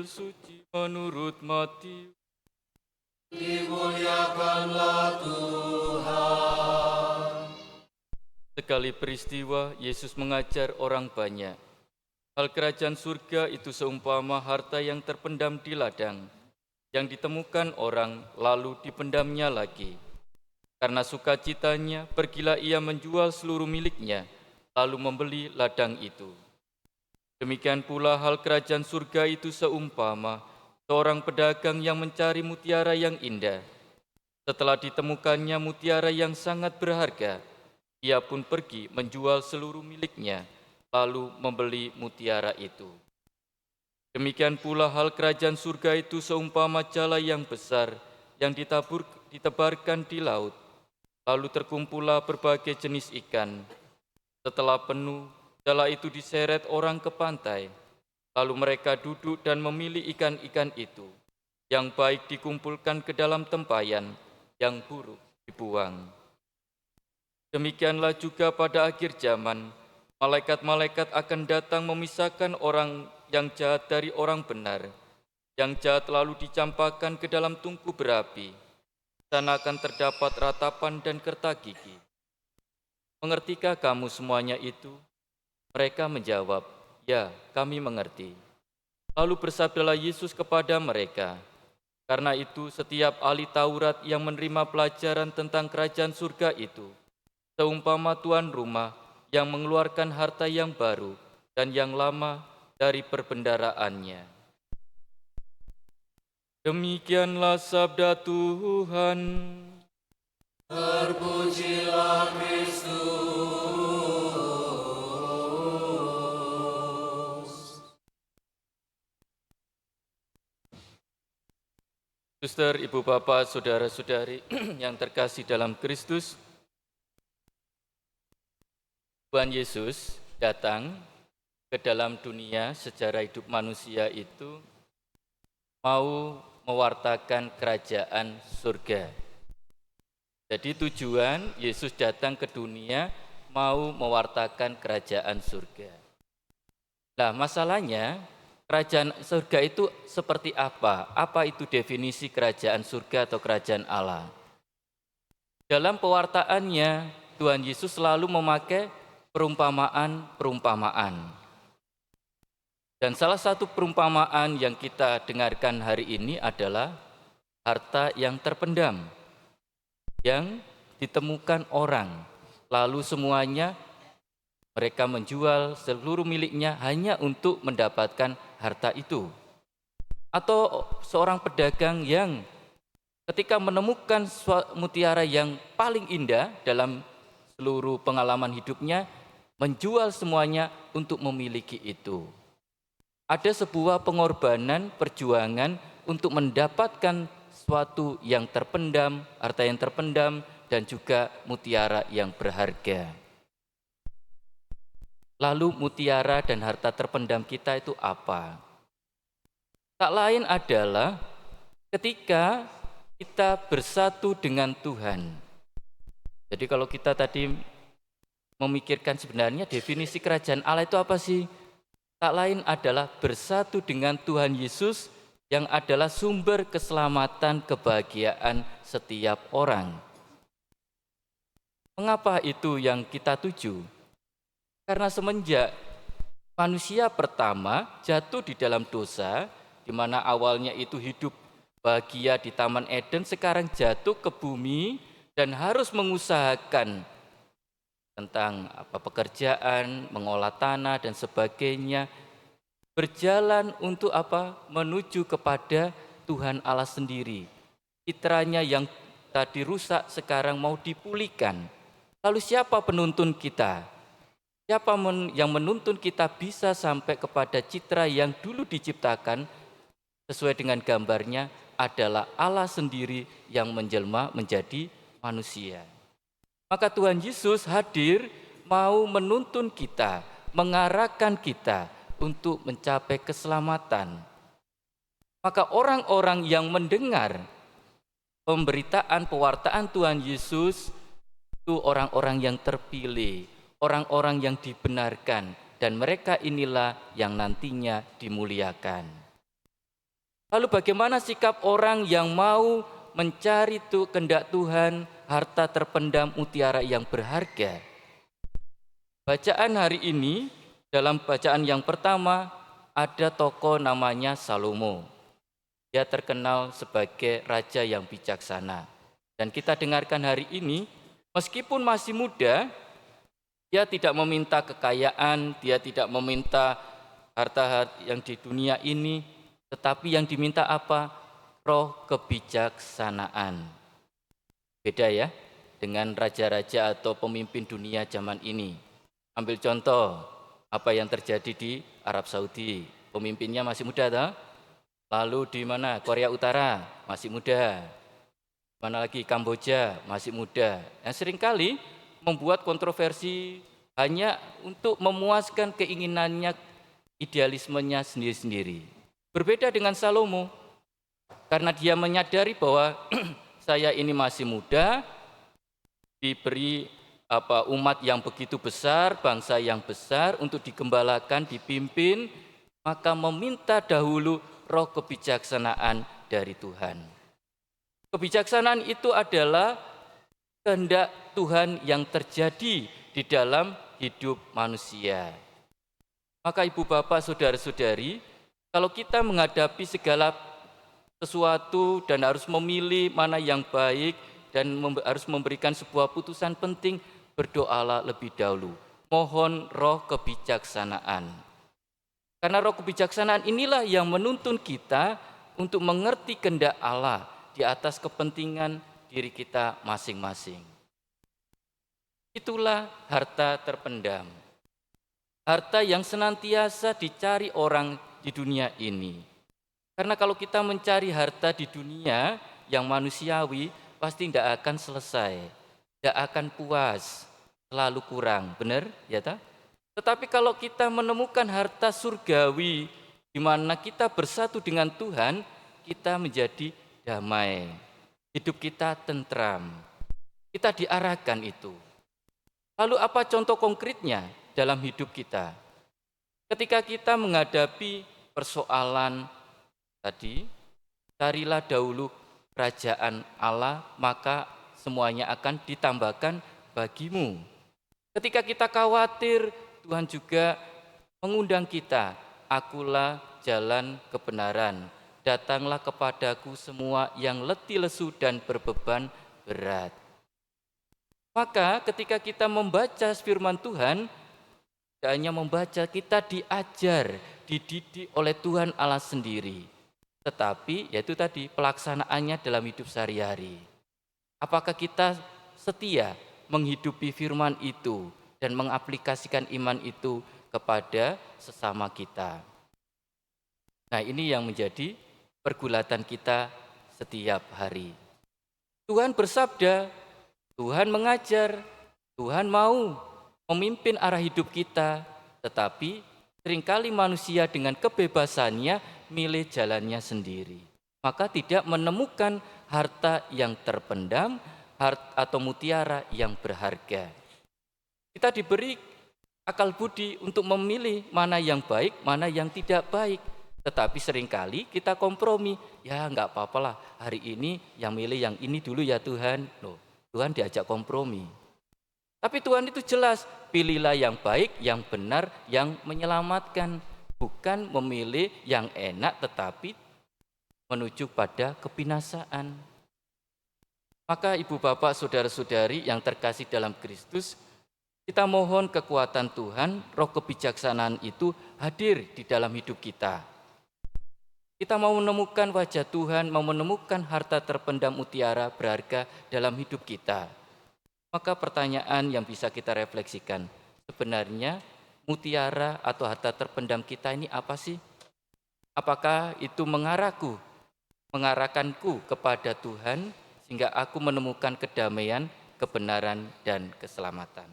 Injil suci menurut Matius. Dimuliakanlah Tuhan. Sekali peristiwa, Yesus mengajar orang banyak. Hal kerajaan surga itu seumpama harta yang terpendam di ladang, yang ditemukan orang lalu dipendamnya lagi. Karena sukacitanya, pergilah ia menjual seluruh miliknya, lalu membeli ladang itu. Demikian pula hal kerajaan surga itu seumpama seorang pedagang yang mencari mutiara yang indah. Setelah ditemukannya mutiara yang sangat berharga, ia pun pergi menjual seluruh miliknya, lalu membeli mutiara itu. Demikian pula hal kerajaan surga itu seumpama jala yang besar yang ditebarkan di laut. Lalu terkumpullah berbagai jenis ikan. Setelah penuh, jala itu diseret orang ke pantai. Lalu mereka duduk dan memilih ikan-ikan itu. Yang baik dikumpulkan ke dalam tempayan, yang buruk dibuang. Demikianlah juga pada akhir zaman, malaikat-malaikat akan datang memisahkan orang yang jahat dari orang benar. Yang jahat lalu dicampakkan ke dalam tungku berapi. Di sana akan terdapat ratapan dan kerta gigi. Mengertikah kamu semuanya itu? Mereka menjawab, ya, kami mengerti. Lalu bersabdalah Yesus kepada mereka, karena itu setiap ahli Taurat yang menerima pelajaran tentang kerajaan surga itu, seumpama tuan rumah yang mengeluarkan harta yang baru dan yang lama dari perbendaraannya. Demikianlah sabda Tuhan. Terpujilah Kristus. Suster, ibu bapak, saudara-saudari yang terkasih dalam Kristus, Tuhan Yesus datang ke dalam dunia secara hidup manusia itu mau mewartakan kerajaan surga. Jadi tujuan Yesus datang ke dunia mau mewartakan kerajaan surga. Nah, masalahnya kerajaan surga itu seperti apa? Apa itu definisi kerajaan surga atau kerajaan Allah? Dalam pewartaannya, Tuhan Yesus selalu memakai perumpamaan-perumpamaan. Dan salah satu perumpamaan yang kita dengarkan hari ini adalah harta yang terpendam, yang ditemukan orang, lalu semuanya mereka menjual seluruh miliknya hanya untuk mendapatkan harta itu. Atau seorang pedagang yang ketika menemukan mutiara yang paling indah dalam seluruh pengalaman hidupnya, menjual semuanya untuk memiliki itu. Ada sebuah pengorbanan, perjuangan untuk mendapatkan sesuatu yang terpendam, harta yang terpendam, dan juga mutiara yang berharga. Lalu mutiara dan harta terpendam kita itu apa? Tak lain adalah ketika kita bersatu dengan Tuhan. Jadi kalau kita tadi memikirkan sebenarnya definisi kerajaan Allah itu apa sih? Tak lain adalah bersatu dengan Tuhan Yesus yang adalah sumber keselamatan kebahagiaan setiap orang. Mengapa itu yang kita tuju? Karena semenjak manusia pertama jatuh di dalam dosa, di mana awalnya itu hidup bahagia di Taman Eden, sekarang jatuh ke bumi dan harus mengusahakan tentang pekerjaan, mengolah tanah dan sebagainya, berjalan untuk menuju kepada Tuhan Allah sendiri. Citranya yang tadi rusak sekarang mau dipulihkan. Lalu siapa penuntun kita? Siapa yang menuntun kita bisa sampai kepada citra yang dulu diciptakan sesuai dengan gambarnya adalah Allah sendiri yang menjelma menjadi manusia. Maka Tuhan Yesus hadir mau menuntun kita, mengarahkan kita untuk mencapai keselamatan. Maka orang-orang yang mendengar pemberitaan pewartaan Tuhan Yesus itu orang-orang yang terpilih, orang-orang yang dibenarkan, dan mereka inilah yang nantinya dimuliakan. Lalu bagaimana sikap orang yang mau mencari kehendak Tuhan, harta terpendam mutiara yang berharga? Bacaan hari ini, dalam bacaan yang pertama, ada tokoh namanya Salomo. Dia terkenal sebagai raja yang bijaksana. Dan kita dengarkan hari ini, meskipun masih muda, dia tidak meminta kekayaan, dia tidak meminta harta yang di dunia ini, tetapi yang diminta apa? Roh kebijaksanaan. Beda ya dengan raja-raja atau pemimpin dunia zaman ini. Ambil contoh apa yang terjadi di Arab Saudi. Pemimpinnya masih muda toh? Lalu di mana? Korea Utara masih muda. Mana lagi? Kamboja masih muda. Yang seringkali membuat kontroversi hanya untuk memuaskan keinginannya, idealismenya sendiri-sendiri. Berbeda dengan Salomo, karena dia menyadari bahwa saya ini masih muda, diberi umat yang begitu besar, bangsa yang besar untuk digembalakan, dipimpin, maka meminta dahulu roh kebijaksanaan dari Tuhan. Kebijaksanaan itu adalah kehendak Tuhan yang terjadi di dalam hidup manusia. Maka ibu bapak, saudara-saudari, kalau kita menghadapi segala sesuatu dan harus memilih mana yang baik dan harus memberikan sebuah putusan penting, berdoalah lebih dahulu. Mohon roh kebijaksanaan. Karena roh kebijaksanaan inilah yang menuntun kita untuk mengerti kehendak Allah di atas kepentingan diri kita masing-masing. Itulah harta terpendam. Harta yang senantiasa dicari orang di dunia ini. Karena kalau kita mencari harta di dunia yang manusiawi, pasti tidak akan selesai, tidak akan puas, selalu kurang, benar ya tak? Tetapi kalau kita menemukan harta surgawi, di mana kita bersatu dengan Tuhan, kita menjadi damai, hidup kita tentram, kita diarahkan itu. Lalu apa contoh konkretnya dalam hidup kita? Ketika kita menghadapi persoalan tadi, carilah dahulu kerajaan Allah, maka semuanya akan ditambahkan bagimu. Ketika kita khawatir, Tuhan juga mengundang kita, akulah jalan kebenaran, datanglah kepadaku semua yang letih lesu dan berbeban berat. Maka ketika kita membaca firman Tuhan, tidak hanya membaca, kita diajar, dididik oleh Tuhan Allah sendiri. Tetapi yaitu tadi pelaksanaannya dalam hidup sehari-hari. Apakah kita setia menghidupi firman itu dan mengaplikasikan iman itu kepada sesama kita? Nah, ini yang menjadi pergulatan kita setiap hari. Tuhan bersabda, Tuhan mengajar, Tuhan mau memimpin arah hidup kita, tetapi seringkali manusia dengan kebebasannya milih jalannya sendiri. Maka tidak menemukan harta yang terpendam atau mutiara yang berharga. Kita diberi akal budi untuk memilih mana yang baik, mana yang tidak baik. Tetapi seringkali kita kompromi, ya enggak apa-apalah, hari ini yang milih yang ini dulu ya Tuhan. Loh, Tuhan diajak kompromi. Tapi Tuhan itu jelas, pilihlah yang baik, yang benar, yang menyelamatkan. Bukan memilih yang enak tetapi menuju pada kebinasaan. Maka ibu bapak, saudara-saudari yang terkasih dalam Kristus, kita mohon kekuatan Tuhan, roh kebijaksanaan itu hadir di dalam hidup kita. Kita mau menemukan wajah Tuhan, mau menemukan harta terpendam mutiara berharga dalam hidup kita. Maka pertanyaan yang bisa kita refleksikan, sebenarnya mutiara atau harta terpendam kita ini apa sih? Apakah itu mengarahkanku kepada Tuhan sehingga aku menemukan kedamaian, kebenaran, dan keselamatan?